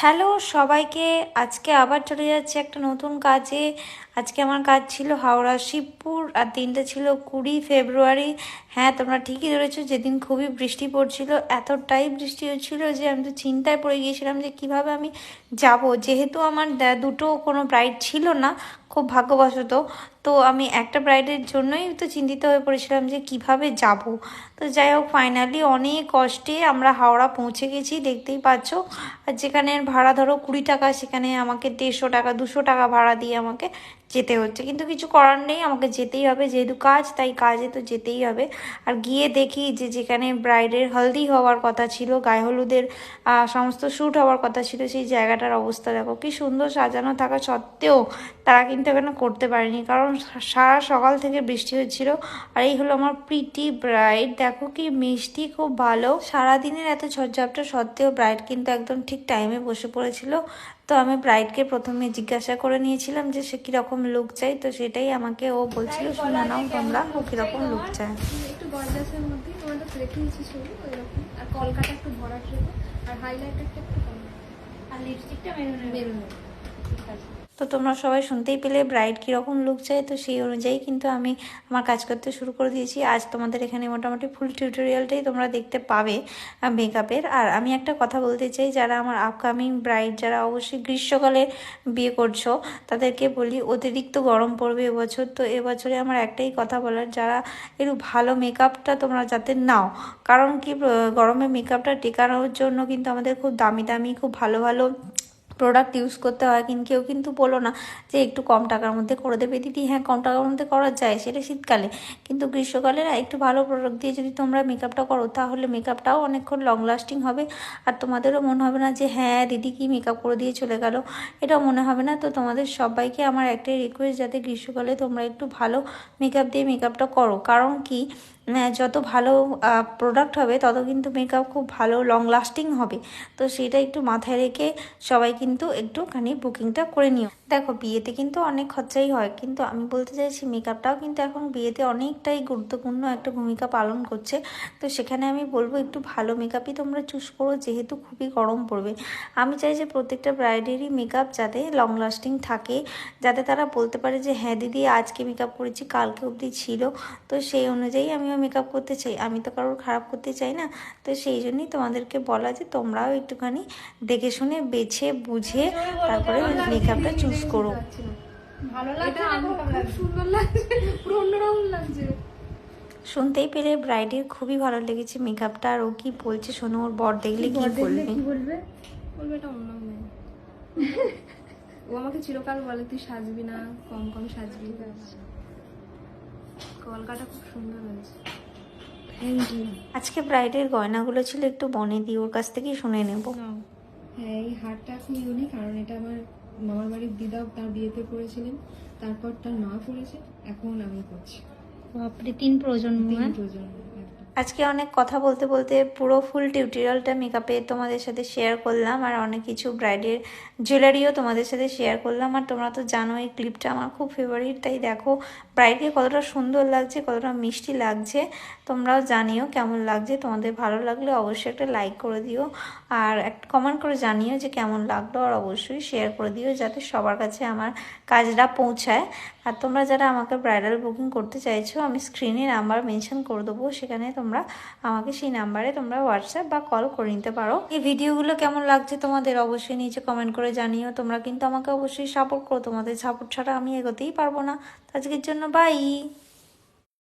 Hello সবাইকে। আজকে আবার চলে যাচ্ছে একটা নতুন কাজে। আজকে আমার কাজ ছিল হাওড়া শিবপুর, আর দিনটা ছিল 20 ফেব্রুয়ারি। হ্যাঁ, তোমরা ঠিকই ধরেছো, যেদিন খুবই বৃষ্টি পড়ছিল, এতটাই বৃষ্টি হচ্ছিল যে আমি তো চিন্তায় পড়ে গিয়েছিলাম যে কিভাবে আমি যাব। যেহেতু আমার দুটো কোনো ব্রাইড ছিল না, খুব ভাগ্যবশত, তো আমি একটা ব্রাইডের জন্যই তো চিন্তিত হয়ে পড়েছিলাম যে কিভাবে যাব। তো যাই হোক, ফাইনালি অনেক কষ্টে আমরা হাওড়া পৌঁছে গেছি, দেখতেই পাচ্ছ। আর যেখানে ভাড়া ধরো 20 টাকা, সেখানে আমাকে 150 টাকা 200 টাকা ভাড়া দিয়ে আমাকে যেতে হচ্ছে, কিন্তু কিছু করার নেই, আমাকে যেতেই হবে, যেহেতু কাজ, তাই কাজে তো যেতেই হবে। আর গিয়ে দেখি যে যেখানে ব্রাইডের হলদি হওয়ার কথা ছিল, গায়ে হলুদের সমস্ত শ্যুট হওয়ার কথা ছিল, সেই জায়গাটার অবস্থা দেখো, কি সুন্দর সাজানো থাকা সত্ত্বেও তারা কিন্তু এখানে করতে পারেনি, কারণ সারা সকাল থেকে বৃষ্টি হচ্ছিল। আর এই হলো আমার প্রিটি ব্রাইড, দেখো কি মিষ্টি, খুব ভালো। সারাদিনের এত ঝড়ঝাপটা সত্ত্বেও ব্রাইড কিন্তু একদম ঠিক টাইমে বসে পড়েছিল। তো আমি ব্রাইডকে প্রথমে জিজ্ঞাসা করে নিয়েছিলাম যে সে কীরকম লুক চাই, তো সেটাই আমাকে ও বলছিল, শুনে নাও তোমরা ও কীরকম লুক চায়। একটু গর্জাসের মধ্যেই তোমাদের দেখিয়েছি ছবি ওইরকম, আর কলকাটা একটু ভরাট রেখো, আর হাইলাইটারটা একটু কম, আর লিপস্টিকটা মেরুনের। ঠিক আছে। তো তোমরা সবাই শুনতেই পেলে ব্রাইড কীরকম লুক চাই, তো সেই অনুযায়ী কিন্তু আমি আমার কাজ করতে শুরু করে দিয়েছি। আজ তোমাদের এখানে মোটামুটি ফুল টিউটোরিয়ালটাই তোমরা দেখতে পাবে মেকআপের। আর আমি একটা কথা বলতে চাই, যারা আমার আপকামিং ব্রাইড, যারা অবশ্যই গ্রীষ্মকালে বিয়ে করছো, তাদেরকে বলি অতিরিক্ত গরম পড়বে এবছর। তো এবছরে আমার একটাই কথা বলার, যারা একটু ভালো মেকআপটা তোমরা যাতে নাও, কারণ কি গরমে মেকআপটা টেকানোর জন্য কিন্তু আমাদের খুব দামি দামি, খুব ভালো ভালো প্রোডাক্ট ইউজ করতে হয়। কিন্তু কেউ কিন্তু বলো না যে একটু কম টাকার মধ্যে করে দেবে দিদি। হ্যাঁ, কম টাকার মধ্যে করা যায়, সেটা শীতকালে, কিন্তু গ্রীষ্মকালে না একটু ভালো প্রোডাক্ট দিয়ে যদি তোমরা মেকআপটা করো, তাহলে মেকআপটাও অনেকক্ষণ লং লাস্টিং হবে। আর তোমাদেরও মনে হবে না যে হ্যাঁ দিদি কি মেকআপ করে দিয়ে চলে গেল, এটাও মনে হবে না। তো তোমাদের সবাইকে আমার একটাই রিকোয়েস্ট, যাতে গ্রীষ্মকালে তোমরা একটু ভালো মেকআপ দিয়ে মেকআপটা করো, কারণ কি যত ভালো প্রোডাক্ট হবে, তত কিন্তু মেকআপ খুব ভালো লং লাস্টিং হবে। তো সেটা একটু মাথায় রেখে সবাই কিন্তু একটুখানি বুকিংটা করে নিও। দেখো, বিয়েতে কিন্তু অনেক খরচাই হয়, কিন্তু আমি বলতে চাইছি মেকআপটাও কিন্তু এখন বিয়েতে অনেকটাই গুরুত্বপূর্ণ একটা ভূমিকা পালন করছে। তো সেখানে আমি বলবো একটু ভালো মেকআপই তোমরা চুজ করো, যেহেতু খুবই গরম পড়বে। আমি চাই যে প্রত্যেকটা ব্রাইডেরই মেকআপ যাতে লং লাস্টিং থাকে, যাতে তারা বলতে পারে যে হ্যাঁ দিদি আজকে মেকআপ করেছি, কালকে অবধি ছিল। তো সেই অনুযায়ী আমিও মেকআপ করতে চাই, আমি তো কারোর খারাপ করতে চাই না। তো সেই জন্যই তোমাদেরকে বলা যে তোমরাও একটুখানি দেখে শুনে বেছে বুঝে তারপরে মেকআপটা চুজ করো। ভালো লাগছে, খুব সুন্দর লাগছে, পুরো অন্যরকম লাগছে। শুনতেই পেলে ব্রাইডের খুবই ভালো লেগেছে মেকআপটা। আর ও কি বলছে শোনো, ওর বর দেখলে কি বলবে? বলবে এটা অন্য মেয়ে। ও আমাকে চিরকাল বলে তুই সাজবি না, কম কম সাজবি। কলকাতা খুব সুন্দর হয়েছে। Thank you. আজকে ব্রাইডের গয়নাগুলো ছিল একটু বনে দিয়ে, ওর কাছ থেকেই শুনে নেব। হ্যাঁ, এই হারটা খুব ইউনিক, কারণ এটা আমার মামার বাড়ির দিদা তার বিয়েতে পরেছিলেন, তারপর তার মা পরেছে, এখন আমি করছি। বাপরে, 3 প্রজন্ম। আজকে অনেক কথা বলতে বলতে পুরো ফুল টিউটোরিয়ালটা মেকআপে তোমাদের সাথে শেয়ার করলাম, আর অনেক কিছু ব্রাইডের জুয়েলারিও তোমাদের সাথে শেয়ার করলাম। আর তোমরা তো জানো এই ক্লিপটা আমার খুব ফেভারিট, তাই দেখো ব্রাইডকে কতটা সুন্দর লাগছে, কতটা মিষ্টি লাগছে। তোমরাও জানিও কেমন লাগছে, তোমাদের ভালো লাগলে অবশ্যই একটা লাইক করে দিও, আর একটা কমেন্ট করে জানিও যে কেমন লাগলো, আর অবশ্যই শেয়ার করে দিও যাতে সবার কাছে আমার কাজটা পৌঁছায়। আর তোমরা যারা আমাকে ব্রাইডাল বুকিং করতে চাইছো, আমি স্ক্রিনে নাম্বার মেনশন করে দেবো, সেখানে তোমরা আমাকে সেই নাম্বারে তোমরা হোয়াটসঅ্যাপ বা কল করে নিতে পারো। এই ভিডিওগুলো কেমন লাগছে তোমাদের অবশ্যই নিচে কমেন্ট করে জানিও। তোমরা কিন্তু আমাকে অবশ্যই সাপোর্ট করো, তোমাদের সাপোর্ট ছাড়া আমি এগোতেই পারবো না। আজকের জন্য বাই।